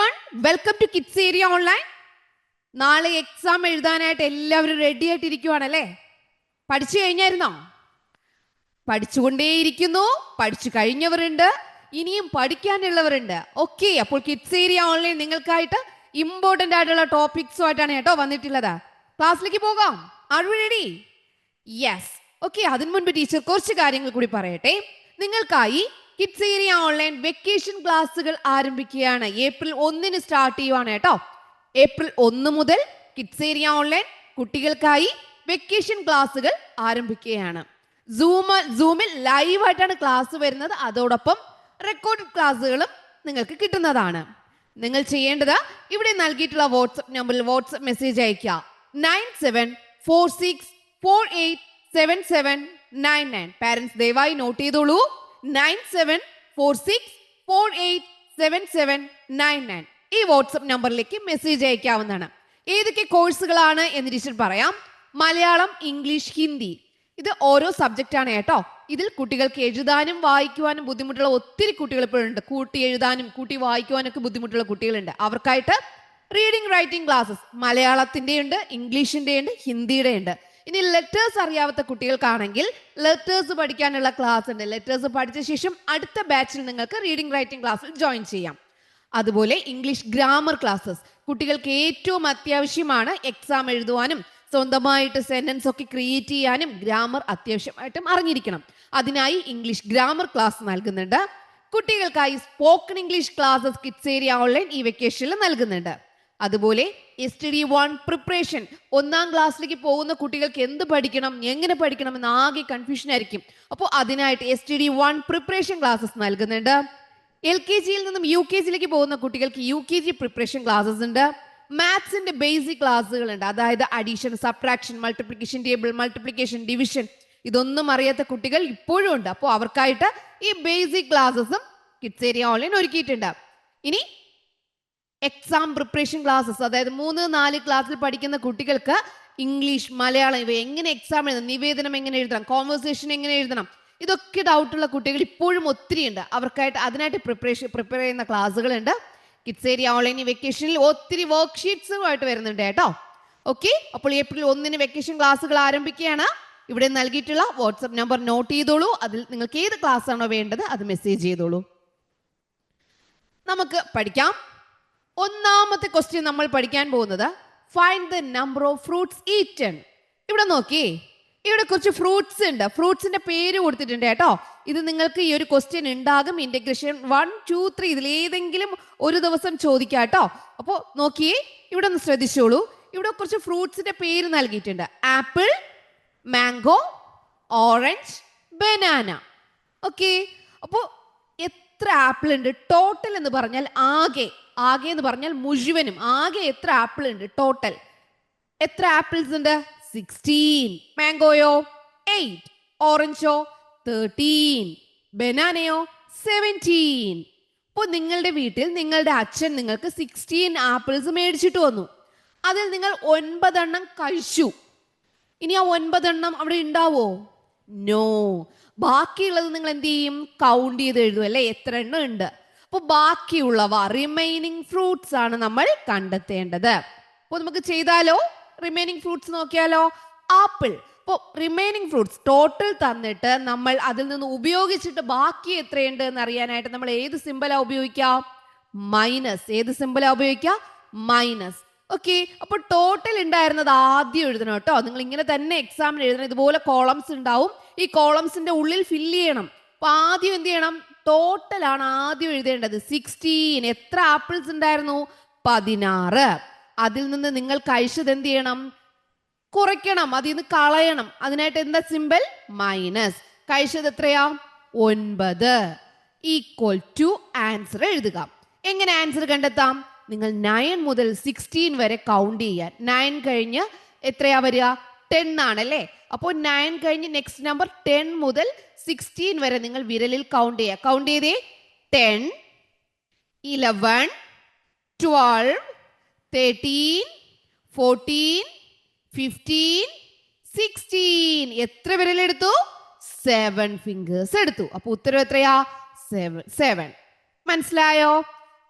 everyone, welcome to Kids Area Online. നാളെ exam എഴുതാനായിട്ട് എല്ലാവരും റെഡി ആയിട്ടിരിക്കുവാണല്ലേ? പഠിച്ചു കഴിഞ്ഞായിരുന്നോ? പഠിച്ചുകൊണ്ടേയിരിക്കുന്നു. പഠിച്ചു കഴിഞ്ഞവരുണ്ട്, ഇനിയും പഠിക്കാനുള്ളവരുണ്ട്. ഓക്കെ, അപ്പോൾ കിഡ്സ് ഏരിയ ഓൺലൈൻ നിങ്ങൾക്കായിട്ട് ഇമ്പോർട്ടൻ്റ് ആയിട്ടുള്ള ടോപ്പിക്സുമായിട്ടാണ് കേട്ടോ വന്നിട്ടുള്ളത്. ക്ലാസ്സിലേക്ക് പോകാം. Are you ready? Yes. Okay, അതിനു മുൻപ് ടീച്ചർ കുറച്ച് കാര്യങ്ങൾ കൂടി പറയട്ടെ. നിങ്ങൾക്കായി കിഡ്സ് ഏരിയ ഓൺലൈൻ വെക്കേഷൻ ക്ലാസ്സുകൾ ആരംഭിക്കുകയാണ്. ഏപ്രിൽ 1 സ്റ്റാർട്ട് ചെയ്യുവാണ് കേട്ടോ. ഏപ്രിൽ 1 മുതൽ കിഡ്സ് ഏരിയ ഓൺലൈൻ കുട്ടികൾക്കായി വെക്കേഷൻ ക്ലാസ്സുകൾ ആരംഭിക്കുകയാണ്. സൂമിൽ ലൈവായിട്ടാണ് ക്ലാസ് വരുന്നത്. അതോടൊപ്പം റെക്കോർഡ് ക്ലാസ്സുകളും നിങ്ങൾക്ക് കിട്ടുന്നതാണ്. നിങ്ങൾ ചെയ്യേണ്ടത് ഇവിടെ നൽകിയിട്ടുള്ള വാട്സ്ആപ്പ് നമ്പറിൽ വാട്സ്ആപ്പ് മെസ്സേജ് അയക്കുക. 9746487799. പാരന്റ്സ് ദയവായി നോട്ട് ചെയ്തോളൂ. 9746487799. ഈ വാട്സ്ആപ്പ് നമ്പറിലേക്ക് മെസ്സേജ് അയക്കാവുന്നതാണ്. ഏതൊക്കെ കോഴ്സുകളാണ് എന്ന് ടീച്ചർ പറയാം. മലയാളം, ഇംഗ്ലീഷ്, ഹിന്ദി. ഇത് ഓരോ സബ്ജക്റ്റ് ആണ് കേട്ടോ. ഇതിൽ കുട്ടികൾക്ക് എഴുതാനും വായിക്കുവാനും ബുദ്ധിമുട്ടുള്ള ഒത്തിരി കുട്ടികൾ ഇപ്പോഴുണ്ട്. കൂട്ടി എഴുതാനും കൂട്ടി വായിക്കുവാനൊക്കെ ബുദ്ധിമുട്ടുള്ള കുട്ടികളുണ്ട്. അവർക്കായിട്ട് റീഡിംഗ് റൈറ്റിംഗ് ക്ലാസ്സസ് മലയാളത്തിന്റെ ഉണ്ട്, ഇംഗ്ലീഷിന്റെ ഉണ്ട്, ഹിന്ദിയുടെ ഉണ്ട്. ഇനി ലെറ്റേഴ്സ് അറിയാത്ത കുട്ടികൾക്കാണെങ്കിൽ ലെറ്റേഴ്സ് പഠിക്കാനുള്ള ക്ലാസ് ഉണ്ട്. ലെറ്റേഴ്സ് പഠിച്ച ശേഷം അടുത്ത ബാച്ചിൽ നിങ്ങൾക്ക് റീഡിംഗ് റൈറ്റിംഗ് ക്ലാസ്സിൽ ജോയിൻ ചെയ്യാം. അതുപോലെ ഇംഗ്ലീഷ് ഗ്രാമർ ക്ലാസ്സസ് കുട്ടികൾക്ക് ഏറ്റവും അത്യാവശ്യമാണ്. എക്സാം എഴുതുവാനും സ്വന്തമായിട്ട് സെന്റൻസ് ഒക്കെ ക്രിയേറ്റ് ചെയ്യാനും ഗ്രാമർ അത്യാവശ്യമായിട്ടും അറിഞ്ഞിരിക്കണം. അതിനായി ഇംഗ്ലീഷ് ഗ്രാമർ ക്ലാസ് നൽകുന്നുണ്ട്. കുട്ടികൾക്കായി spoken English classes kids area online ഈ വെക്കേഷനിൽ നൽകുന്നുണ്ട്. അതുപോലെ STD1 പ്രിപ്പറേഷൻ, 1ാം ക്ലാസ്സിലേക്ക് പോകുന്ന കുട്ടികൾക്ക് എന്ത് പഠിക്കണം, എങ്ങനെ പഠിക്കണം എന്ന് ആകെ കൺഫ്യൂഷൻ ആയിരിക്കും. അപ്പോൾ അതിനായിട്ട് STD1 പ്രിപ്പറേഷൻ ക്ലാസ്സസ് നൽകുന്നുണ്ട്. LKGയിൽ നിന്നും UKGയിലേക്ക് പോകുന്ന കുട്ടികൾക്ക് UKG പ്രിപ്പറേഷൻ ക്ലാസ്സസ് ഉണ്ട്. മാത്സിന്റെ ബേസിക് ക്ലാസ്സുകൾ ഉണ്ട്. അതായത് addition, subtraction, multiplication table, multiplication, division. ഇതൊന്നും അറിയാത്ത കുട്ടികൾ ഇപ്പോഴും ഉണ്ട്. അപ്പോൾ അവർക്കായിട്ട് ഈ ബേസിക് ക്ലാസ്സസും കിഡ്സ് ഏരിയ ഓൺലൈൻ ഒരുക്കിയിട്ടുണ്ട്. ഇനി എക്സാം പ്രിപ്പറേഷൻ ക്ലാസ്സസ്, അതായത് 3-4 ക്ലാസ്സിൽ പഠിക്കുന്ന കുട്ടികൾക്ക് ഇംഗ്ലീഷ്, മലയാളം ഇവ എങ്ങനെ എക്സാം എഴുതണം, നിവേദനം എങ്ങനെ എഴുതണം, കോൺവെർസേഷൻ എങ്ങനെ എഴുതണം, ഇതൊക്കെ ഡൗട്ടുള്ള കുട്ടികൾ ഇപ്പോഴും ഒത്തിരി ഉണ്ട്. അവർക്കായിട്ട് അതിനായിട്ട് പ്രിപ്പയർ ചെയ്യുന്ന ക്ലാസ്സുകളുണ്ട്. കിഡ്സ് ഏരിയ ഓൺലൈൻ വെക്കേഷനിൽ ഒത്തിരി വർക്ക്ഷീറ്റ്സുമായിട്ട് വരുന്നുണ്ട് കേട്ടോ. ഓക്കെ, അപ്പോൾ ഏപ്രിൽ 1 വെക്കേഷൻ ക്ലാസ്സുകൾ ആരംഭിക്കുകയാണ്. ഇവിടെ നൽകിയിട്ടുള്ള വാട്സ്ആപ്പ് നമ്പർ നോട്ട് ചെയ്തോളൂ. അതിൽ നിങ്ങൾക്ക് ഏത് ക്ലാസ് ആണോ വേണ്ടത് അത് മെസ്സേജ് ചെയ്തോളൂ. നമുക്ക് പഠിക്കാം. ഒന്നാമത്തെ ക്വസ്റ്റ്യൻ നമ്മൾ പഠിക്കാൻ പോകുന്നത് find the number of fruits eaten. ഇവിടെ നോക്കിയേ, ഇവിടെ കുറച്ച് ഫ്രൂട്ട്സ് ഉണ്ട്. ഫ്രൂട്ട്സിന്റെ പേര് കൊടുത്തിട്ടുണ്ട് കേട്ടോ. ഇത് നിങ്ങൾക്ക് ഈ ഒരു ക്വസ്റ്റ്യൻ ഉണ്ടാകും. ഇന്റഗ്രേഷൻ 1, 2, 3 ഇതിലേതെങ്കിലും ഒരു ദിവസം ചോദിക്കാം കേട്ടോ. അപ്പോൾ നോക്കിയേ, ഇവിടെ ഒന്ന് ശ്രദ്ധിച്ചോളൂ. ഇവിടെ കുറച്ച് ഫ്രൂട്ട്സിന്റെ പേര് നൽകിയിട്ടുണ്ട്. Apple, mango, orange, banana. Okay, അപ്പോൾ എത്ര ആപ്പിൾ ഉണ്ട് ടോട്ടൽ എന്ന് പറഞ്ഞാൽ ആകെ എന്ന് പറഞ്ഞാൽ മുഴുവനും ആകെ എത്ര ആപ്പിൾ ഉണ്ട് ടോട്ടൽ? എത്ര ആപ്പിൾസ് ഉണ്ട്? 16. മാംഗോയോ 8. ഓറഞ്ചോ 13. ബനാനയോ 17. അപ്പോൾ നിങ്ങളുടെ വീട്ടിൽ നിങ്ങളുടെ അച്ഛൻ നിങ്ങൾക്ക് 16 ആപ്പിൾസ് മേടിച്ചിട്ട് വന്നു. അതിൽ നിങ്ങൾ 9 എണ്ണം കഴിച്ചു. ഇനി ആ 9 എണ്ണം അവിടെ ഉണ്ടാവോ? നോ. ബാക്കിയുള്ളത് നിങ്ങൾ എന്ത് ചെയ്യും? കൗണ്ട് ചെയ്ത് എഴുതും അല്ലേ, എത്ര എണ്ണം ഉണ്ട്. അപ്പോൾ ബാക്കിയുള്ളവ റിമൈനിങ് ഫ്രൂട്ട്സ് ആണ് നമ്മൾ കണ്ടെത്തേണ്ടത്. അപ്പോൾ നമുക്ക് ചെയ്താലോ? റിമൈനിങ് ഫ്രൂട്ട്സ് നോക്കിയാലോ? ആപ്പിൾ. അപ്പോൾ റിമൈനിങ് ഫ്രൂട്ട്സ് ടോട്ടൽ തന്നിട്ട് നമ്മൾ അതിൽ നിന്ന് ഉപയോഗിച്ചിട്ട് ബാക്കി എത്രയുണ്ട് എന്ന് അറിയാനായിട്ട് നമ്മൾ ഏത് സിമ്പലാ ഉപയോഗിക്കുക? മൈനസ്. ഏത് സിമ്പലാ ഉപയോഗിക്കുക? മൈനസ്. ഓക്കെ, അപ്പോൾ ടോട്ടൽ ഉണ്ടായിരുന്നത് ആദ്യം എഴുതണം കേട്ടോ. നിങ്ങൾ ഇങ്ങനെ തന്നെ എക്സാമിന് എഴുതണം. ഇതുപോലെ കോളംസ് ഉണ്ടാവും. ഈ കോളംസിന്റെ ഉള്ളിൽ ഫില്ല് ചെയ്യണം. അപ്പൊ ആദ്യം എന്ത് ചെയ്യണം? ടോട്ടൽ ആണ് ആദ്യം എഴുതേണ്ടത്. 16. എത്ര ആപ്പിൾസ് ഉണ്ടായിരുന്നു? 16. അതിൽ നിന്ന് നിങ്ങൾ കഴിച്ചത് എന്ത് ചെയ്യണം? കുറയ്ക്കണം, അതിൽ നിന്ന് കളയണം. അതിനായിട്ട് എന്താ സിമ്പൽ? മൈനസ്. കഴിച്ചത് എത്രയാ? 9 ഈക്വൽ ടു ആൻസർ എഴുതുക. എങ്ങനെ ആൻസർ കണ്ടെത്താം? നിങ്ങൾ 9 മുതൽ 16 വരെ കൗണ്ട് ചെയ്യാൻ. 9 കഴിഞ്ഞ് എത്രയാ വരിക? 10 ആണല്ലേ. അപ്പോൾ 9 കഴിഞ്ഞ് നെക്സ്റ്റ് നമ്പർ 10 മുതൽ 16 വരെ നിങ്ങൾ വിരലിൽ കൗണ്ട് ചെയ്യുക. കൗണ്ട് ചെയ്തേ. 10, 11, 12, 13, 14, 15, 16. എത്ര വിരലെടുത്തു? 7 ഫിംഗേഴ്സ് എടുത്തു. അപ്പൊ ഉത്തരം എത്രയാ? 7. മനസ്സിലായോ?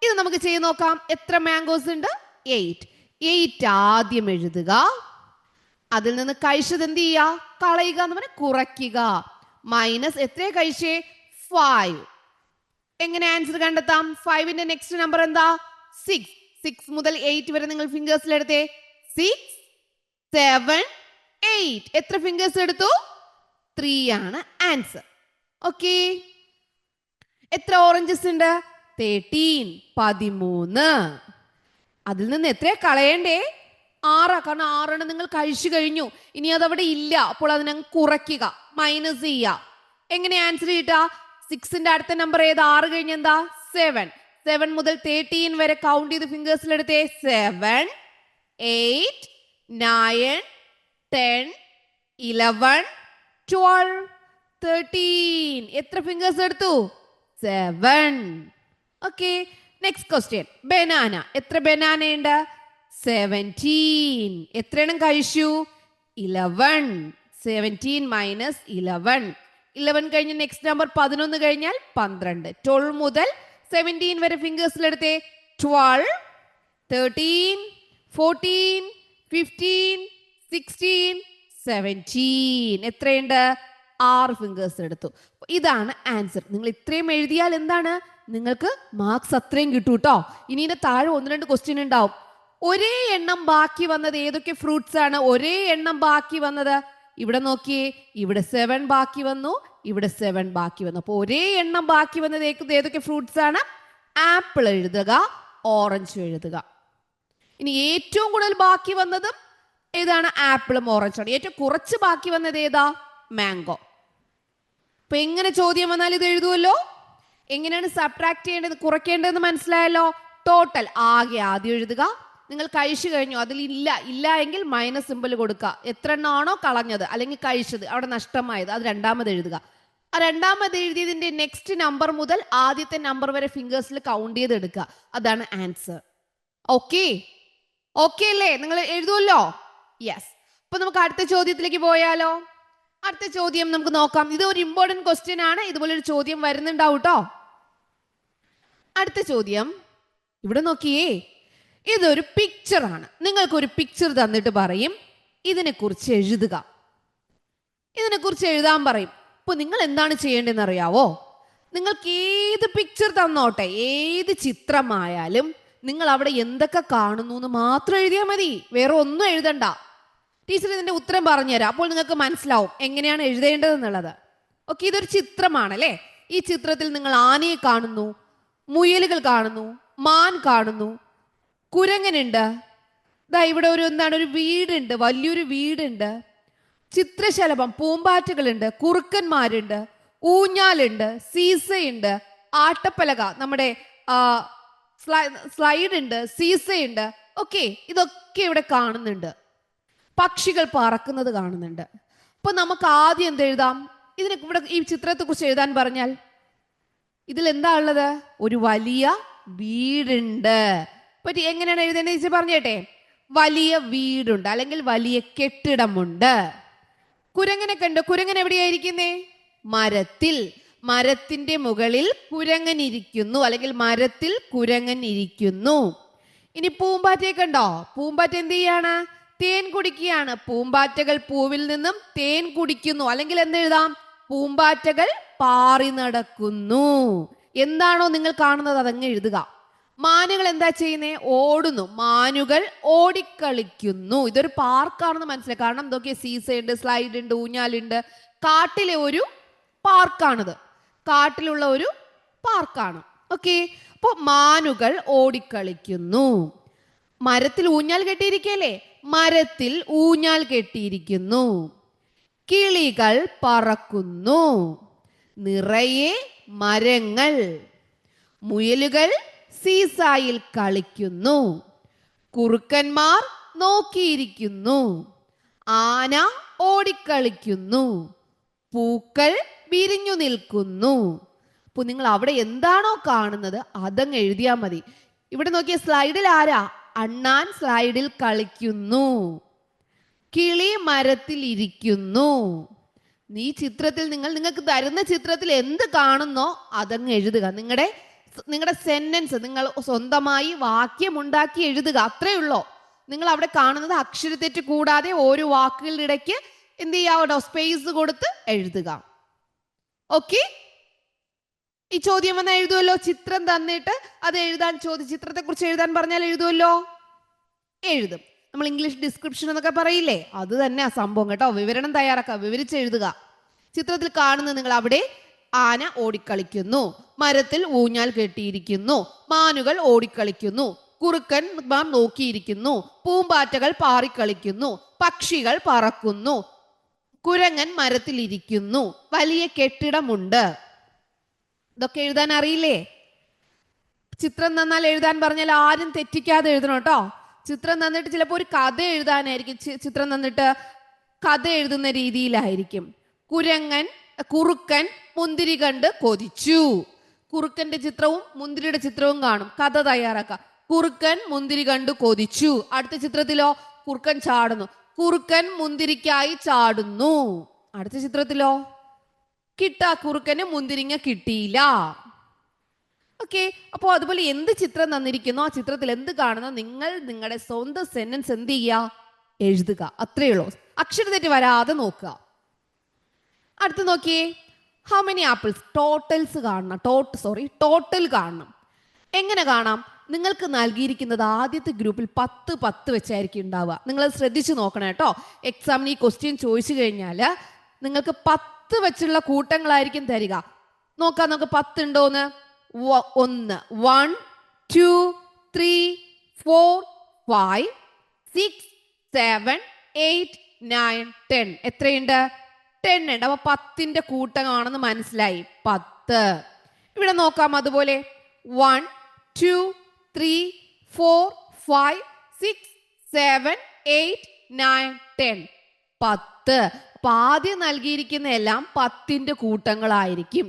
ഇത് നമുക്ക് ചെയ്ത് നോക്കാം. എത്ര മാംഗോസ് ഉണ്ട്? 8. 8 ആദ്യം എഴുതുക. അതിൽ നിന്ന് കഴിച്ചത് എന്ത് ചെയ്യുക? കളയുക എന്ന് പറഞ്ഞാൽ കുറയ്ക്കുക. മൈനസ് എത്ര കഴിച്ചേ? 5. എങ്ങനെ ആൻസർ കണ്ടെത്താം? 5ന്റെ നെക്സ്റ്റ് നമ്പർ എന്താ? 6. 6 മുതൽ 8 വരെ നിങ്ങൾ ഫിംഗേഴ്സിൽ എടുത്തേ. 6, 7, 8. എത്ര ഫിംഗേഴ്സ് എടുത്തു? 3 ആണ് ആൻസർ. ഓക്കെ. എത്ര ഓറഞ്ചസ് ഉണ്ട്? 13. 13. അതിൽ നിന്ന് എത്ര കളയണ്ടേ? 6. കാരണം 6 നിങ്ങൾ കഴിച്ചു കഴിഞ്ഞു. ഇനി അതവിടെ ഇല്ല. അപ്പോൾ അതിനെ കുറയ്ക്കുക, മൈനസ് ചെയ്യുക. എങ്ങനെ ആൻസർ കിട്ടുക? 6ന്റെ അടുത്ത നമ്പർ ഏത്? 6 കഴിഞ്ഞ എന്താ? 7. 7 മുതൽ 13 വരെ കൗണ്ട് ചെയ്ത് ഫിംഗേഴ്സിൽ എടുത്തേ. 7, 8, 9, 10, 11, 12, 13. എത്ര ഫിംഗേഴ്സ് എടുത്തു? 7. ഓക്കെ. Next question. ബനാന. എത്ര ബനാന ഉണ്ട്? 17. എത്ര എണ്ണം കഴിച്ചു? 11. 17 മൈനസ് 11. 11 കഴിഞ്ഞ് നെക്സ്റ്റ് നമ്പർ 11 കഴിഞ്ഞാൽ 12. 12 മുതൽ 17 വരെ ഫിംഗേഴ്സിൽ എടുത്തേ. 12, 13, 14, 15, 16, 17. എത്രയുണ്ട്? 6 ഫിംഗേഴ്സ് എടുത്തു. ഇതാണ് ആൻസർ. നിങ്ങൾ ഇത്രയും എഴുതിയാൽ എന്താണ്? നിങ്ങൾക്ക് മാർക്സ് അത്രയും കിട്ടും കേട്ടോ. ഇനി ഇതിന്റെ താഴെ 1-2 ക്വസ്റ്റ്യൻ ഉണ്ടാവും. ഒരേ എണ്ണം ബാക്കി വന്നത് ഏതൊക്കെ ഫ്രൂട്ട്സ് ആണ്? ഒരേ എണ്ണം ബാക്കി വന്നത് ഇവിടെ നോക്കിയേ. ഇവിടെ 7 ബാക്കി വന്നു, ഇവിടെ 7 ബാക്കി വന്നു. അപ്പൊ ഒരേ എണ്ണം ബാക്കി വന്നത് ഏതൊക്കെ ഫ്രൂട്ട്സ് ആണ്? ആപ്പിൾ എഴുതുക, ഓറഞ്ച് എഴുതുക. ഇനി ഏറ്റവും കൂടുതൽ ബാക്കി വന്നതും ഏതാണ്? ആപ്പിളും ഓറഞ്ചാണ്. ഏറ്റവും കുറച്ച് ബാക്കി വന്നത് ഏതാ? മാംഗോ. അപ്പൊ എങ്ങനെ ചോദ്യം വന്നാൽ ഇത് എഴുതുമല്ലോ. എങ്ങനെയാണ് സബ്ട്രാക്ട് ചെയ്യേണ്ടത്, കുറയ്ക്കേണ്ടതെന്ന് മനസ്സിലായല്ലോ. ടോട്ടൽ ആകെ ആദ്യം എഴുതുക. നിങ്ങൾ കഴിച്ചു കഴിഞ്ഞു, അതിൽ ഇല്ല എങ്കിൽ മൈനസ് സിമ്പിൾ കൊടുക്കുക. എത്ര എണ്ണമാണോ കളഞ്ഞത് അല്ലെങ്കിൽ കഴിച്ചത്, അവിടെ നഷ്ടമായത്, അത് രണ്ടാമത് എഴുതുക. ആ രണ്ടാമത് എഴുതിയതിന്റെ നെക്സ്റ്റ് നമ്പർ മുതൽ ആദ്യത്തെ നമ്പർ വരെ ഫിംഗേഴ്സിൽ കൗണ്ട് ചെയ്ത് എടുക്കുക. അതാണ് ആൻസർ. ഓക്കെ. ഓക്കെ അല്ലേ? നിങ്ങൾ എഴുതുമല്ലോ. യെസ്. അപ്പൊ നമുക്ക് അടുത്ത ചോദ്യത്തിലേക്ക് പോയാലോ. അടുത്ത ചോദ്യം നമുക്ക് നോക്കാം. ഇത് ഒരു ഇമ്പോർട്ടന്റ് ക്വസ്റ്റ്യൻ ആണ്. ഇതുപോലെ ഒരു ചോദ്യം വരുന്നുണ്ടാവും കേട്ടോ. അടുത്ത ചോദ്യം ഇവിടെ നോക്കിയേ. ഇതൊരു പിക്ചർ ആണ്. നിങ്ങൾക്കൊരു പിക്ചർ തന്നിട്ട് പറയും ഇതിനെ കുറിച്ച് എഴുതുക. ഇതിനെ കുറിച്ച് എഴുതാൻ പറയും. ഇപ്പൊ നിങ്ങൾ എന്താണ് ചെയ്യേണ്ടതെന്ന് അറിയാവോ? നിങ്ങൾക്ക് ഏത് പിക്ചർ തന്നോട്ടെ, ഏത് ചിത്രമായാലും നിങ്ങൾ അവിടെ എന്തൊക്കെ കാണുന്നു എന്ന് മാത്രം എഴുതിയാൽ മതി. വേറെ ഒന്നും എഴുതണ്ട. ടീച്ചർ ഇതിന്റെ ഉത്തരം പറഞ്ഞുതരാം. അപ്പോൾ നിങ്ങൾക്ക് മനസ്സിലാവും എങ്ങനെയാണ് എഴുതേണ്ടതെന്നുള്ളത്. ഓക്കെ. ഇതൊരു ചിത്രമാണ് അല്ലേ? ഈ ചിത്രത്തിൽ നിങ്ങൾ ആനയെ കാണുന്നു, മുയലുകൾ കാണുന്നു, മാൻ കാണുന്നു, കുരങ്ങനുണ്ട്. ദാ ഇവിടെ ഒരു വീടുണ്ട്, വലിയൊരു വീടുണ്ട്. ചിത്രശലഭം, പൂമ്പാറ്റകളുണ്ട്, കുറുക്കന്മാരുണ്ട്, ഊഞ്ഞാലുണ്ട്, സീസയുണ്ട്, ആട്ടപ്പലക, നമ്മുടെ സ്ലൈഡ് ഉണ്ട്, സീസയുണ്ട്. ഓക്കെ. ഇതൊക്കെ ഇവിടെ കാണുന്നുണ്ട്. പക്ഷികൾ പറക്കുന്നത് കാണുന്നുണ്ട്. അപ്പൊ നമുക്ക് ആദ്യം എന്ത് എഴുതാം? ഇതിനെ ഇവിടെ ഈ ചിത്രത്തെ കുറിച്ച് എഴുതാൻ പറഞ്ഞാൽ ഇതിൽ എന്താ ഉള്ളത്? ഒരു വലിയ വീടുണ്ട്. പറ്റി എങ്ങനെയാണ് എഴുതേണ്ടത് ടീച്ചർ പറഞ്ഞേട്ടെ. വലിയ വീടുണ്ട് അല്ലെങ്കിൽ വലിയ കെട്ടിടമുണ്ട്. കുരങ്ങനെ കണ്ടോ? കുരങ്ങൻ എവിടെയായിരിക്കുന്നേ? മരത്തിൽ. മരത്തിന്റെ മുകളിൽ കുരങ്ങൻ ഇരിക്കുന്നു അല്ലെങ്കിൽ മരത്തിൽ കുരങ്ങൻ ഇരിക്കുന്നു. ഇനി പൂമ്പാറ്റയെ കണ്ടോ? പൂമ്പാറ്റ എന്ത് ചെയ്യാണ്? തേൻ കുടിക്കുകയാണ്. പൂമ്പാറ്റകൾ പൂവിൽ നിന്നും തേൻ കുടിക്കുന്നു. അല്ലെങ്കിൽ എന്തെഴുതാം? പൂമ്പാറ്റകൾ പാറി നടക്കുന്നു. എന്താണോ നിങ്ങൾ കാണുന്നത് അതങ്ങ് എഴുതുക. മാനുകൾ എന്താ ചെയ്യുന്നേ? ഓടുന്നു. മാനുകൾ ഓടിക്കളിക്കുന്നു. ഇതൊരു പാർക്കാണെന്ന് മനസ്സിലായി. കാരണം എന്തൊക്കെ സീസയുണ്ട്, സ്ലൈഡ് ഉണ്ട്, ഊഞ്ഞാലുണ്ട്. കാട്ടിലെ ഒരു പാർക്കാണിത്. കാട്ടിലുള്ള ഒരു പാർക്കാണ്. ഓക്കെ. അപ്പൊ മാനുകൾ ഓടിക്കളിക്കുന്നു. മരത്തിൽ ഊഞ്ഞാൽ കെട്ടിയിരിക്കല്ലേ? മരത്തിൽ ഊഞ്ഞാൽ കെട്ടിയിരിക്കുന്നു. കിളികൾ പറക്കുന്നു. നിറയെ മരങ്ങൾ. മുയലുകൾ സീസായിൽ കളിക്കുന്നു. കുറുക്കന്മാർ നോക്കിയിരിക്കുന്നു. ആന ഓടിക്കളിക്കുന്നു. പൂക്കൾ വിരിഞ്ഞു നിൽക്കുന്നു. അപ്പൊ നിങ്ങൾ അവിടെ എന്താണോ കാണുന്നത് അതങ്ങ് എഴുതിയാൽ മതി. ഇവിടെ നോക്കിയ സ്ലൈഡിൽ ആരാ? അണ്ണാൻ സ്ലൈഡിൽ കളിക്കുന്നു. കിളി മരത്തിൽ ഇരിക്കുന്നു. ഈ ചിത്രത്തിൽ നിങ്ങൾക്ക് തരുന്ന ചിത്രത്തിൽ എന്ത് കാണുന്നോ അതങ്ങ് എഴുതുക. നിങ്ങളുടെ നിങ്ങളുടെ സെന്റൻസ് നിങ്ങൾ സ്വന്തമായി വാക്യമുണ്ടാക്കി എഴുതുക, അത്രേ ഉള്ളൂ. നിങ്ങൾ അവിടെ കാണുന്നത് അക്ഷരത്തെറ്റ് കൂടാതെ ഓരോ വാക്കുകളുടെ ഇടയ്ക്ക് എന്ത് ചെയ്യാവോ, സ്പേസ് കൊടുത്ത് എഴുതുക. ഓക്കെ, ഈ ചോദ്യം വന്നാൽ എഴുതുമല്ലോ. ചിത്രം തന്നിട്ട് അത് എഴുതാൻ ചിത്രത്തെ കുറിച്ച് എഴുതാൻ പറഞ്ഞാൽ എഴുതുമല്ലോ, എഴുതും. നമ്മൾ ഇംഗ്ലീഷ് ഡിസ്ക്രിപ്ഷൻ എന്നൊക്കെ പറയില്ലേ, അത് തന്നെ ആ സംഭവം കേട്ടോ. വിവരണം തയ്യാറാക്കുക, വിവരിച്ച് എഴുതുക. ചിത്രത്തിൽ കാണുന്നത് നിങ്ങൾ അവിടെ ആന ഓടിക്കളിക്കുന്നു, മരത്തിൽ ഊഞ്ഞാൽ കെട്ടിയിരിക്കുന്നു, മാനുകൾ ഓടിക്കളിക്കുന്നു, കുറുക്കൻ നോക്കിയിരിക്കുന്നു, പൂമ്പാറ്റകൾ പാറിക്കളിക്കുന്നു, പക്ഷികൾ പറക്കുന്നു, കുരങ്ങൻ മരത്തിൽ ഇരിക്കുന്നു, വലിയ കെട്ടിടമുണ്ട്. ഇതൊക്കെ എഴുതാൻ അറിയില്ലേ? ചിത്രം തന്നാൽ എഴുതാൻ പറഞ്ഞാൽ ആരും തെറ്റിക്കാതെ എഴുതണം കേട്ടോ. ചിത്രം തന്നിട്ട് ചിലപ്പോൾ ഒരു കഥ എഴുതാനായിരിക്കും, ചിത്രം തന്നിട്ട് കഥ എഴുതുന്ന രീതിയിലായിരിക്കും. കുറുക്കൻ മുന്തിരി കണ്ട് കൊതിച്ചു. കുറുക്കന്റെ ചിത്രവും മുന്തിരിയുടെ ചിത്രവും കാണും. കഥ തയ്യാറാക്കാം. കുറുക്കൻ മുന്തിരി കണ്ടു കൊതിച്ചു. അടുത്ത ചിത്രത്തിലോ കുറുക്കൻ ചാടുന്നു. കുറുക്കൻ മുന്തിരിക്കായി ചാടുന്നു. അടുത്ത ചിത്രത്തിലോ കുറുക്കന് മുന്തിരിങ്ങ കിട്ടിയില്ല. ഓക്കെ, അപ്പോൾ അതുപോലെ എന്ത് ചിത്രം തന്നിരിക്കുന്നു, ആ ചിത്രത്തിൽ എന്ത് കാണുന്നോ നിങ്ങൾ നിങ്ങളുടെ സ്വന്തം സെന്റൻസ് എന്ത് ചെയ്യുക, എഴുതുക. അത്രയേ ഉള്ളൂ. അക്ഷരതെറ്റ് വരാതെ നോക്കുക. അടുത്ത് നോക്കിയേ, ഹൗ മെനി ആപ്പിൾസ്, ടോട്ടൽസ് കാണണം. ടോട്ടൽ കാണണം. എങ്ങനെ കാണാം? നിങ്ങൾക്ക് നൽകിയിരിക്കുന്നത് ആദ്യത്തെ ഗ്രൂപ്പിൽ 10 വെച്ചായിരിക്കും ഉണ്ടാവുക. നിങ്ങൾ ശ്രദ്ധിച്ചു നോക്കണം കേട്ടോ. എക്സാമിന് ഈ ക്വസ്റ്റ്യൻ ചോദിച്ചു കഴിഞ്ഞാൽ നിങ്ങൾക്ക് 10 വെച്ചുള്ള കൂട്ടങ്ങളായിരിക്കും തരിക. നോക്കാം നമുക്ക് 10 ഉണ്ടോന്ന്. 1 2 3 4 5 6 7 8 9 10. എത്രയുണ്ട്? 10 ഉണ്ട്. അപ്പൊ 10ന്റെ കൂട്ടമാണെന്ന് മനസ്സിലായി. 10. ഇവിടെ നോക്കാം അതുപോലെ 1 2 3 4 5 6 7 8 9 10. 10. അപ്പൊ ആദ്യം നൽകിയിരിക്കുന്ന എല്ലാം 10ന്റെ കൂട്ടങ്ങളായിരിക്കും.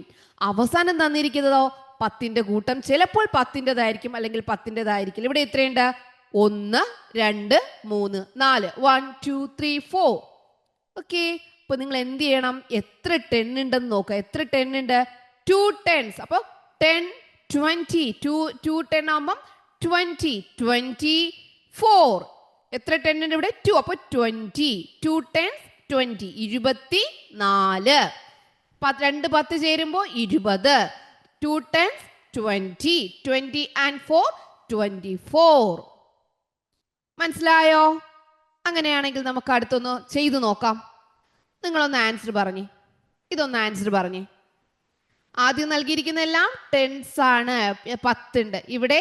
അവസാനം തന്നിരിക്കുന്നതോ 10ന്റെ കൂട്ടം ചിലപ്പോൾ 10ൻ്റെതായിരിക്കും, അല്ലെങ്കിൽ 10ൻ്റെതായിരിക്കും. ഇവിടെ എത്രയുണ്ട്? 1 2 3 4. 1 2 3 4. ഓക്കെ, അപ്പൊ നിങ്ങൾ എന്ത് ചെയ്യണം? എത്ര 10 ഉണ്ടെന്ന് നോക്കുക. എത്ര 10 ഉണ്ട്? 2 10s. അപ്പൊ 10 20. 2 10 ആകുമ്പം 20 24. എത്ര 10 ഉണ്ട് ഇവിടെ? 2. അപ്പൊ 20. 2 10s 20. 24. 2 10 ചേരുമ്പോ 20. 2 10s 20. 20 and 4 24. മനസ്സിലായോ? അങ്ങനെയാണെങ്കിൽ നമുക്ക് അടുത്തൊന്ന് ചെയ്തു നോക്കാം. നിങ്ങളൊന്ന് ആൻസർ പറഞ്ഞേ. ഇതൊന്ന് ആൻസർ പറഞ്ഞേ. ആദ്യം നൽകിയിരിക്കുന്ന എല്ലാം ടെൻസ് ആണ്. 10 ഉണ്ട്. ഇവിടെ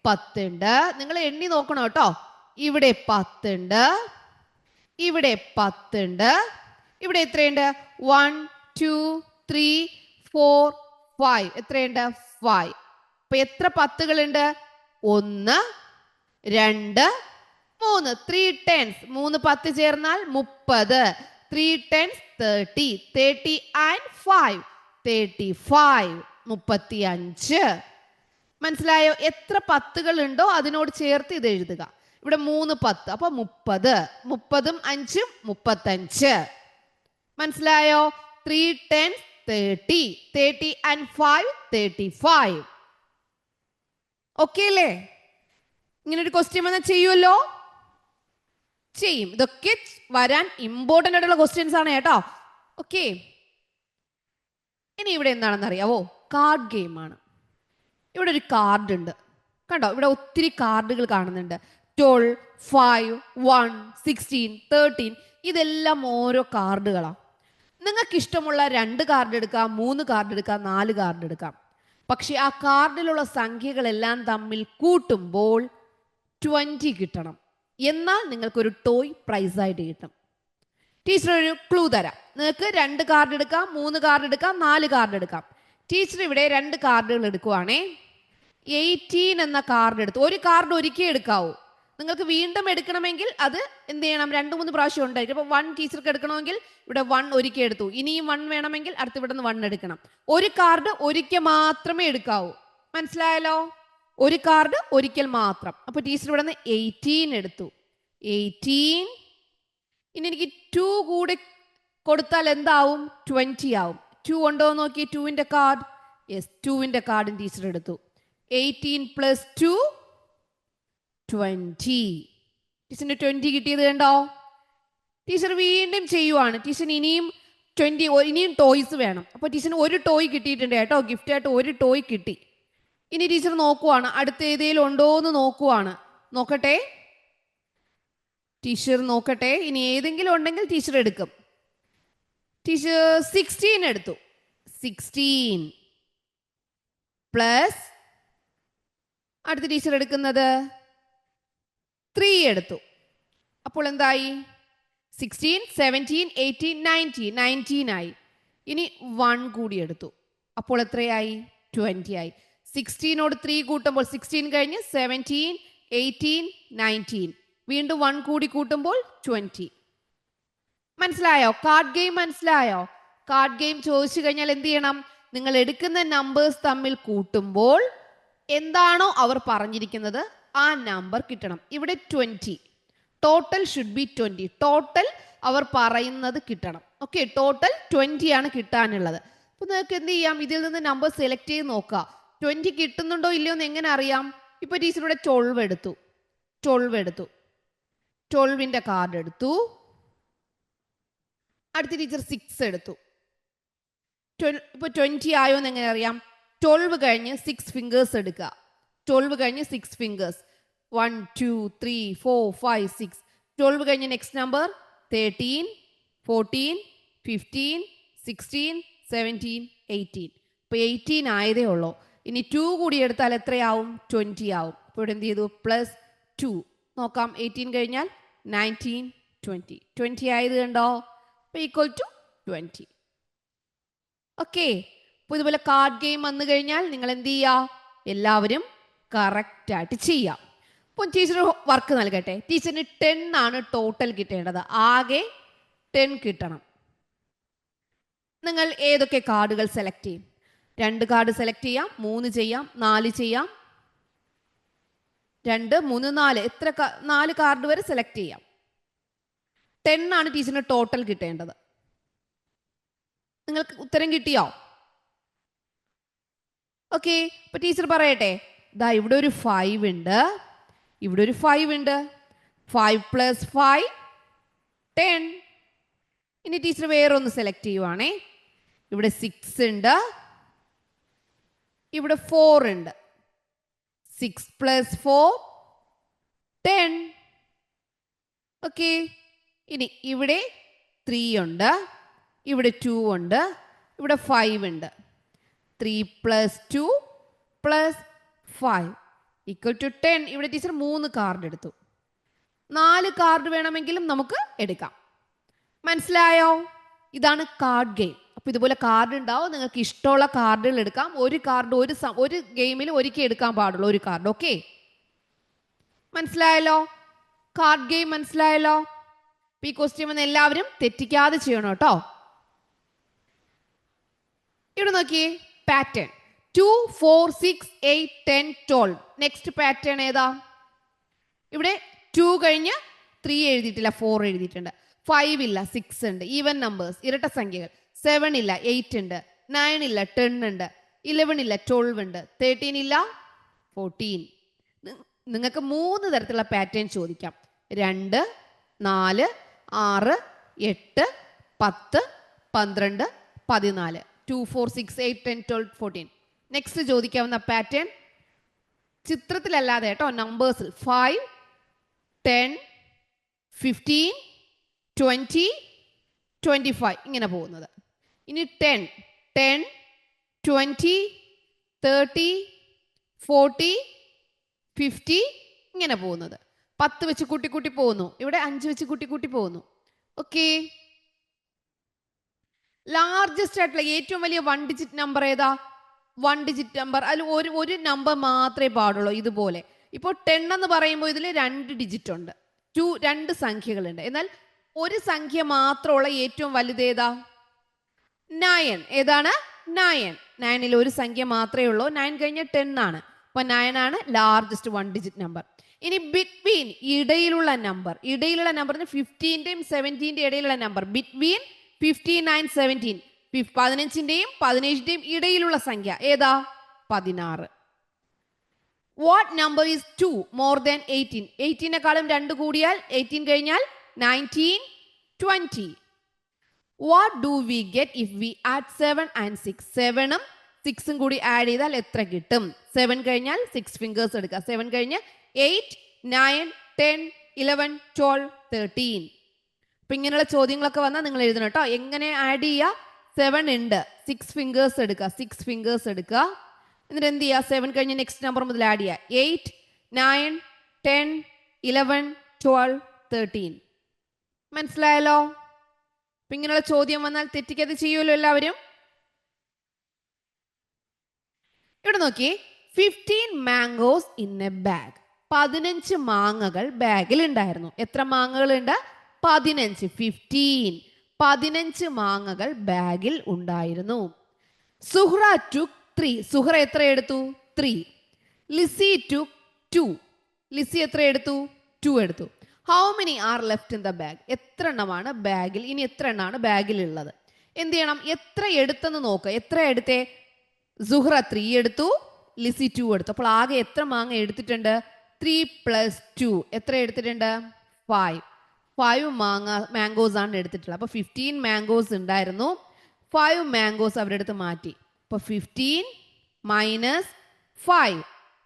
10 ഉണ്ട്. നിങ്ങൾ എണ്ണി നോക്കണം കേട്ടോ. ഇവിടെ 10 ഉണ്ട്. ഇവിടെ 10 ഉണ്ട്. ഇവിടെ എത്രയുണ്ട്? 1 2 3 4 5. എത്രയുണ്ട്? 5. അപ്പൊ എത്ര 10കളുണ്ട്? 1 2 3. 3 10s. 3 10 ചേർന്നാൽ 30. 3 10s 30. 30 and 5 35. 35. മനസ്സിലായോ? എത്ര 10കൾ ഉണ്ടോ അതിനോട് ചേർത്ത് ഇത് എഴുതുക. ഇവിടെ 3 10. അപ്പൊ 30. 30ഉം 5ഉം 35. മനസ്സിലായോ? 3 10s 30. 30 and 5 35. ഓക്കെ അല്ലേ? ഇങ്ങനെ ഒരു ക്വസ്റ്റ്യൻ വന്നാൽ ചെയ്യുമല്ലോ. ചെയ്യും. ഇതൊക്കെ വരാൻ ഇമ്പോർട്ടൻ്റ് ആയിട്ടുള്ള ക്വസ്റ്റ്യൻസ് ആണ് കേട്ടോ. ഓക്കെ, ഇനി ഇവിടെ എന്താണെന്ന് അറിയാവോ? കാർഡ് ഗെയിം ആണ്. ഇവിടെ ഒരു കാർഡ് ഉണ്ട് കണ്ടോ. ഇവിടെ ഒത്തിരി കാർഡുകൾ കാണുന്നുണ്ട്. 12 5 1 16 13. ഇതെല്ലാം ഓരോ കാർഡുകളാണ്. നിങ്ങൾക്ക് ഇഷ്ടമുള്ള 2 കാർഡ് എടുക്കാം, 3 കാർഡ് എടുക്കാം, 4 കാർഡ് എടുക്കാം. പക്ഷെ ആ കാർഡിലുള്ള സംഖ്യകളെല്ലാം തമ്മിൽ കൂട്ടുമ്പോൾ 20 കിട്ടണം. എന്നാൽ നിങ്ങൾക്കൊരു ടോയ് പ്രൈസായിട്ട് കിട്ടും. ടീച്ചർ ഒരു ക്ലൂ തരാം. നിങ്ങൾക്ക് 2 കാർഡ് എടുക്കാം, 3 കാർഡ് എടുക്കാം, 4 കാർഡ് എടുക്കാം. ടീച്ചർ ഇവിടെ 2 കാർഡുകൾ എടുക്കുവാണേ. 18 എന്ന കാർഡ് എടുത്തു. ഒരു കാർഡ് ഒരിക്കൽ എടുക്കാവൂ. നിങ്ങൾക്ക് വീണ്ടും എടുക്കണമെങ്കിൽ അത് എന്ത് ചെയ്യണം? 2-3 പ്രാവശ്യം ഉണ്ടായിരിക്കും. അപ്പൊ 1 ടീച്ചർക്ക് എടുക്കണമെങ്കിൽ ഇവിടെ 1 ഒരിക്കൽ എടുത്തു. ഇനിയും 1 വേണമെങ്കിൽ അടുത്ത് ഇവിടെ നിന്ന് 1 എടുക്കണം. ഒരു കാർഡ് ഒരിക്കൽ മാത്രമേ എടുക്കാവൂ. മനസ്സിലായല്ലോ? ഒരു കാർഡ് ഒരിക്കൽ മാത്രം. അപ്പൊ ടീച്ചർ ഇവിടെ നിന്ന് 18 എടുത്തു. 18. ഇനി എനിക്ക് 2 കൂടി കൊടുത്താൽ എന്താവും? 20 ആവും. 2 ഉണ്ടോ നോക്കി. 2ന്റെ കാർഡ്. യെസ്, 2ന്റെ കാർഡും ടീച്ചർ എടുത്തു. 18 പ്ലസ് 2 20. ടീച്ചറിന് 20 കിട്ടിയത് കണ്ടോ? ടീച്ചർ വീണ്ടും ചെയ്യുവാണ്. ടീച്ചറിന് ഇനിയും ഇനിയും ടോയ്സ് വേണം. അപ്പോൾ ടീച്ചറിന് ഒരു ടോയ് കിട്ടിയിട്ടുണ്ട് കേട്ടോ, ഗിഫ്റ്റായിട്ട് ഒരു ടോയ് കിട്ടി. ഇനി ടീച്ചർ നോക്കുവാണ് അടുത്ത ഏതെങ്കിലും ഉണ്ടോ എന്ന് നോക്കുവാണ്. നോക്കട്ടെ, ടീച്ചർ നോക്കട്ടെ. ഇനി ഏതെങ്കിലും ഉണ്ടെങ്കിൽ ടീച്ചർ എടുക്കും. ടീച്ചർ 16 എടുത്തു. 16 പ്ലസ് അടുത്ത ടീച്ചർ എടുക്കുന്നത് 3 എടുത്തു. അപ്പോൾ എന്തായി? 16, 17, 18, 19. 19 ആയി. ഇനി 1 കൂടി എടുത്തു. അപ്പോൾ എത്രയായി? 20 ആയി. 16നോട് 3 കൂട്ടുമ്പോൾ 16 കഴിഞ്ഞ് 17, 18, 19. വീണ്ടും 1 കൂടി കൂട്ടുമ്പോൾ 20. മനസ്സിലായോ? കാർഡ് ഗെയിം മനസ്സിലായോ? കാർഡ് ഗെയിം ചോദിച്ചു കഴിഞ്ഞാൽ എന്ത് ചെയ്യണം? നിങ്ങൾ എടുക്കുന്ന നമ്പേഴ്സ് തമ്മിൽ കൂട്ടുമ്പോൾ എന്താണോ അവർ പറഞ്ഞിരിക്കുന്നത് ആ നമ്പർ കിട്ടണം. ഇവിടെ 20. Total should be 20. ടോട്ടൽ അവർ പറയുന്നത് കിട്ടണം. ഓക്കെ, ടോട്ടൽ 20 ആണ് കിട്ടാനുള്ളത്. അപ്പൊ നിങ്ങൾക്ക് എന്ത് ചെയ്യാം? ഇതിൽ നിന്ന് നമ്പർ സെലക്ട് ചെയ്ത് നോക്കുക. 20 കിട്ടുന്നുണ്ടോ ഇല്ലയോ എന്ന് എങ്ങനെ അറിയാം? ഇപ്പൊ ടീച്ചറുടെ 12 എടുത്തു. 12ന്റെ കാർഡ് എടുത്തു. അടുത്ത ടീച്ചർ 6 എടുത്തു. ഇപ്പൊ 20 ആയോ എന്ന് എങ്ങനെ അറിയാം? 12 കഴിഞ്ഞ് 6 ഫിംഗേഴ്സ് എടുക്കുക. 12 കഴിഞ്ഞ് 6 ഫിംഗേഴ്സ്. 1, 2, 3, 4, 5, 6. 12 കഴിഞ്ഞ് നെക്സ്റ്റ് നമ്പർ 13, 14, 15, 16, 17, 18. ഇപ്പൊ 18 ആയതേ ഉള്ളൂ. ഇനി 2 കൂടി എടുത്താൽ എത്രയാവും? 20 ആവും. അപ്പോൾ ഇവിടെ എന്ത് ചെയ്തു? പ്ലസ് 2. നോക്കാം, 18 കഴിഞ്ഞാൽ 19, 20. 20 ആയത് കണ്ടോ? അപ്പോൾ ഈക്വൽ ടു 20. ഓക്കെ, അപ്പോൾ ഇതുപോലെ കാർഡ് ഗെയിം വന്നു കഴിഞ്ഞാൽ നിങ്ങൾ എന്ത് ചെയ്യുക? എല്ലാവരും കറക്റ്റായിട്ട് ചെയ്യാം. അപ്പോൾ ടീച്ചർ വർക്ക് നൽകട്ടെ. ടീച്ചറിന് 10 ആണ് ടോട്ടൽ കിട്ടേണ്ടത്. ആകെ 10 കിട്ടണം. നിങ്ങൾ ഏതൊക്കെ കാർഡുകൾ സെലക്ട് ചെയ്യും? 2 കാർഡ് സെലക്ട് ചെയ്യാം, 3 ചെയ്യാം, 4 ചെയ്യാം. 2, 3, 4 എത്ര 4 കാർഡ് വരെ സെലക്ട് ചെയ്യാം. 10 ആണ് ടീച്ചറിന് ടോട്ടൽ കിട്ടേണ്ടത്. നിങ്ങൾക്ക് ഉത്തരം കിട്ടിയോ? ഓക്കെ, അപ്പൊ ടീച്ചർ പറയട്ടെ. ദാ ഇവിടെ ഒരു 5 ഉണ്ട്, ഇവിടെ ഒരു 5 ഉണ്ട്. 5 പ്ലസ് 5 10. ഇനി ടീച്ചർ വേറെ ഒന്ന് സെലക്ട് ചെയ്യുവാണേ. ഇവിടെ 6 ഉണ്ട്, ഇവിടെ 4 ഉണ്ട്. 6 പ്ലസ് 4 10. ഓക്കെ, ഇനി ഇവിടെ 3 ഉണ്ട്, ഇവിടെ 2 ഉണ്ട്, ഇവിടെ 5 ഉണ്ട്. 3 പ്ലസ് 2 പ്ലസ് 5 ഈക്വൽ ടു 10. ഇവിടെ ടീച്ചർ 3 കാർഡ് എടുത്തു. 4 കാർഡ് വേണമെങ്കിലും നമുക്ക് എടുക്കാം. മനസ്സിലായോ? ഇതാണ് കാർഡ് ഗെയിം. അപ്പൊ ഇതുപോലെ കാർഡ് ഉണ്ടാവും. നിങ്ങൾക്ക് ഇഷ്ടമുള്ള കാർഡുകൾ എടുക്കാം. ഒരു കാർഡ് ഒരു ഗെയിമിൽ ഒരിക്കൽ എടുക്കാൻ പാടുള്ളൂ, ഒരു കാർഡ്. ഓക്കെ, മനസ്സിലായല്ലോ? കാർഡ് ഗെയിം മനസ്സിലായല്ലോ? ഈ ക്വസ്റ്റ്യൻ വന്ന് എല്ലാവരും തെറ്റിക്കാതെ ചെയ്യണം കേട്ടോ. ഇവിടെ നോക്കിയേ, പാറ്റേൺ 2, 4, 6, 8, 10, 12. നെക്സ്റ്റ് പാറ്റേൺ ഏതാ? ഇവിടെ 2 കഴിഞ്ഞ് 3 എഴുതിയിട്ടില്ല, 4 എഴുതിയിട്ടുണ്ട്. 5 ഇല്ല, 6 ഉണ്ട്. ഈവൻ നമ്പേഴ്സ്, ഇരട്ട സംഖ്യകൾ. 7 ഇല്ല, 8 ഉണ്ട്. 9 ഇല്ല, 10 ഉണ്ട്. 11 ഇല്ല, 12 ഉണ്ട്. 13 ഇല്ല, 14. നിങ്ങൾക്ക് 3 തരത്തിലുള്ള പാറ്റേൺ ചോദിക്കാം. 2, 4, 6, 8, 10, 12, 14. 2, 4, 6, 8, 10, 12, 14. നെക്സ്റ്റ് ചോദിക്കാവുന്ന പാറ്റേൺ ചിത്രത്തിലല്ലാതെ കേട്ടോ, നമ്പേഴ്സിൽ. 5, 10, 15, 20, 25 ഇങ്ങനെ പോകുന്നത്. ഇനി 10, 20, 30, 40, 50 ഇങ്ങനെ പോകുന്നത്. 10 വെച്ച് കൂട്ടി പോകുന്നു. ഇവിടെ 5 വെച്ച് കൂട്ടി പോകുന്നു. ഓക്കെ, ലാർജസ്റ്റ് ആയിട്ടുള്ള ഏറ്റവും വലിയ 1 ഡിജിറ്റ് നമ്പർ ഏതാ? 1 ഡിജിറ്റ് നമ്പർ. അതിൽ ഒരു നമ്പർ മാത്രമേ പാടുള്ളൂ. ഇതുപോലെ ഇപ്പോൾ 10 എന്ന് പറയുമ്പോൾ ഇതിൽ 2 ഡിജിറ്റ് ഉണ്ട്, 2 സംഖ്യകളുണ്ട്. എന്നാൽ ഒരു സംഖ്യ മാത്രമുള്ള ഏറ്റവും വലുത് ഏതാ? 9. ഏതാണ്? 9. 9ൽ ഒരു സംഖ്യ മാത്രമേ ഉള്ളൂ. 9 കഴിഞ്ഞ 10 ആണ്. അപ്പൊ 9 ആണ് ലാർജസ്റ്റ് 1 ഡിജിറ്റ് നമ്പർ. ഇനി ബിറ്റ്വീൻ, ഇടയിലുള്ള നമ്പർ. ഇടയിലുള്ള നമ്പർ 15ന്റെയും 17ന്റെയും ഇടയിലുള്ള നമ്പർ. Between 15 and 17. 15ന്റെയും 17ന്റെയും ഇടയിലുള്ള സംഖ്യ ഏതാ? 16. What number is 2 more than 18? 18നെക്കാളും 2 കൂടിയാൽ 18 കഴിഞ്ഞാൽ 19, 20. What do we get if we add 7 and 6? 7ഉം 6ഉം കൂടി ആഡ് ചെയ്താൽ എത്ര കിട്ടും? 7 കഴിഞ്ഞാൽ 6 ഫിംഗേഴ്സ് എടുക്കുക. 7 കഴിഞ്ഞ് 8, 9, 10, 11, 12, 13. അപ്പൊ ഇങ്ങനെയുള്ള ചോദ്യങ്ങളൊക്കെ വന്നാൽ നിങ്ങൾ എഴുതണം കേട്ടോ. എങ്ങനെ ആഡ് ചെയ്യുക? 7 ഉണ്ട്, 6 ഫിംഗേഴ്സ് എടുക്കുക. 6 ഫിംഗേഴ്സ് എടുക്കുക. എന്നിട്ട് എന്ത് ചെയ്യുക? 7 കഴിഞ്ഞ് നെക്സ്റ്റ് നമ്പർ മുതൽ ആഡ് ചെയ്യുക. 8, 9, 10, 11, 12, 13. മനസ്സിലായല്ലോ? അപ്പൊ ഇങ്ങനെയുള്ള ചോദ്യം വന്നാൽ തെറ്റിക്കാതെ ചെയ്യുമല്ലോ എല്ലാവരും. ഇവിടെ നോക്കി, 15 മാംഗോസ് ഇൻ എ ബാഗ്. 15 മാങ്ങകൾ ബാഗിൽ ഉണ്ടായിരുന്നു. എത്ര മാങ്ങകൾ ഉണ്ട്? 15. 15. 15 മാങ്ങകൾ ബാഗിൽ ഉണ്ടായിരുന്നു. സുഹ്റ took 3. സുഹ്റ എത്ര എടുത്തു? 3. ലിസി took 2. ലിസി എത്ര എടുത്തു? 2 എടുത്തു. How many R left in the bag? എത്ര എണ്ണമാണ് ബാഗിൽ? ഇനി എത്ര എണ്ണമാണ് ബാഗിൽ ഉള്ളത്? എന്ത് ചെയ്യണം? എത്ര എടുത്തെന്ന് നോക്കുക. എത്ര എടുത്തേ? സുഹ്റ 3 എടുത്തു, ലിസി 2 എടുത്തു. അപ്പോൾ ആകെ എത്ര മാങ്ങ എടുത്തിട്ടുണ്ട്? 3 + 2 എത്ര എടുത്തിട്ടുണ്ട്? 5. 5 മാംഗോസ് ആണ് എടുത്തിട്ടുള്ളത്. അപ്പൊ 15 മാംഗോസ് ഉണ്ടായിരുന്നു. 5 മാംഗോസ് അവരെടുത്ത് മാറ്റി. അപ്പൊ 15 - 5.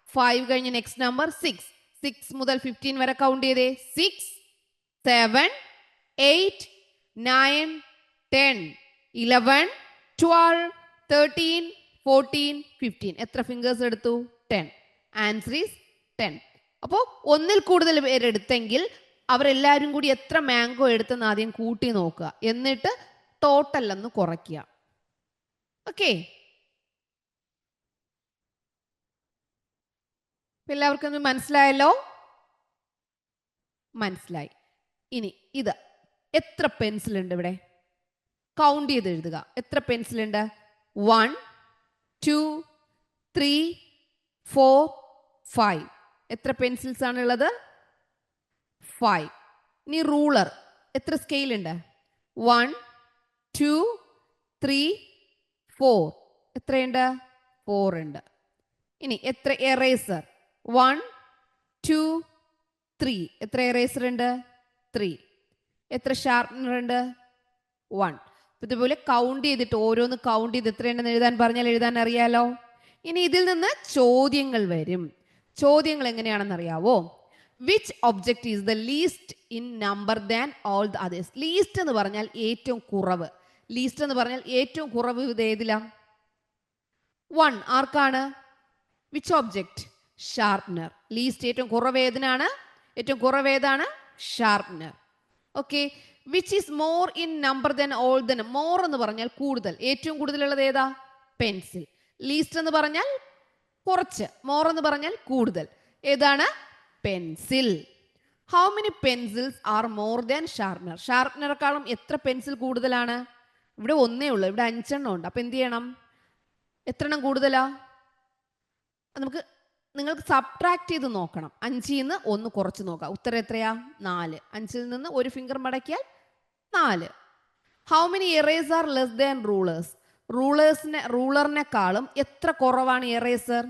5 കഴിഞ്ഞ് നെക്സ്റ്റ് നമ്പർ 6. 6 മുതൽ 15 വരെ കൗണ്ട് ചെയ്തേ. 6, 7, 8, 9, 10, 11, 12, 13, 14, 15. എത്ര ഫിംഗേഴ്സ് എടുത്തു? 10. Answer is 10. അപ്പോൾ ഒന്നിൽ കൂടുതൽ പേരെടുത്തെങ്കിൽ അവരെല്ലാവരും കൂടി എത്ര മാംഗോ എടുത്തെന്ന് ആദ്യം കൂട്ടി നോക്കുക. എന്നിട്ട് ടോട്ടൽ ഒന്ന് കുറയ്ക്കുക. ഓക്കെ, എല്ലാവർക്കും ഒന്ന് മനസ്സിലായല്ലോ? മനസ്സിലായി. ഇനി ഇത് എത്ര പെൻസിൽ ഉണ്ട് ഇവിടെ? കൗണ്ട് ചെയ്ത് എഴുതുക. എത്ര പെൻസിൽ ഉണ്ട്? 1, 2, 3, 4, 5. എത്ര പെൻസിൽസ് ആണ് ഉള്ളത്? 5. ഇനി റൂളർ. എത്ര സ്കെയിൽ ഉണ്ട്? 1, 2, 3, 4. എത്രയുണ്ട്? 4 ഉണ്ട്. ഇനി എത്ര എറേസർ? 1, 2, 3. എത്ര എറേസർ ഉണ്ട്? 3. എത്ര ഷാർപ്പനർ ഉണ്ട്? 1. ഇതുപോലെ കൗണ്ട് ചെയ്തിട്ട് ഓരോന്ന് കൗണ്ട് ചെയ്ത് എത്രയുണ്ടെന്ന് എഴുതാൻ പറഞ്ഞാൽ എഴുതാൻ അറിയാലോ. ഇനി ഇതിൽ നിന്ന് ചോദ്യങ്ങൾ വരും. ചോദ്യങ്ങൾ എങ്ങനെയാണെന്ന് അറിയാവോ? Which object is the least in number than all the others? Least എന്ന് പറഞ്ഞാൽ ഏറ്റവും കുറവ്. ലീസ്റ്റ് എന്ന് പറഞ്ഞാൽ ഏറ്റവും കുറവ് ഇത് ഏതിലാ? 1. ആർക്കാണ്? Which object? ഷാർപ്നർ. ലീസ്റ്റ് ഏറ്റവും കുറവ് ഏതിനാണ്? ഏറ്റവും കുറവ് ഏതാണ്? Sharpener. Okay. Which is more in number than all the? More എന്ന് പറഞ്ഞാൽ കൂടുതൽ. ഏറ്റവും കൂടുതലുള്ളത് ഏതാ? പെൻസിൽ. ലീസ്റ്റ് എന്ന് പറഞ്ഞാൽ കുറച്ച്. മോർ എന്ന് പറഞ്ഞാൽ കൂടുതൽ. ഏതാണ്? Pencil. How many pencils are more than sharpener? ഷാർപ്നറെക്കാളും എത്ര പെൻസിൽ കൂടുതലാണ്? ഇവിടെ ഒന്നേ ഉള്ളൂ. ഇവിടെ 5 എണ്ണം ഉണ്ട്. അപ്പൊ എന്ത് ചെയ്യണം? എത്ര എണ്ണം കൂടുതലാ? നിങ്ങൾക്ക് സബ്ട്രാക്ട് ചെയ്ത് നോക്കണം. 5ൽ നിന്ന് 1 കുറച്ച് നോക്കാം. ഉത്തരം എത്രയാ? 4. 5ൽ നിന്ന് 1 ഫിംഗർ മടക്കിയാൽ 4. How many erasers are less than rulers? റൂളറിനെക്കാളും എത്ര കുറവാണ് എറേസർ?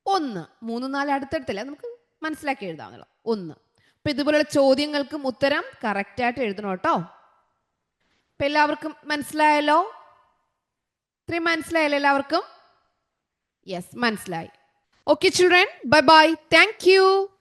1. 3, 4 അടുത്തടുത്തല്ല. നമുക്ക് മനസ്സിലാക്കി എഴുതാമല്ലോ. 1. അപ്പൊ ഇതുപോലുള്ള ചോദ്യങ്ങൾക്കും ഉത്തരം കറക്റ്റ് ആയിട്ട് എഴുതണം കേട്ടോ. അപ്പൊ എല്ലാവർക്കും മനസ്സിലായല്ലോ? ഇത്രയും മനസ്സിലായല്ലോ എല്ലാവർക്കും? യെസ്, മനസ്സിലായി. Okay children, bye bye. Thank you.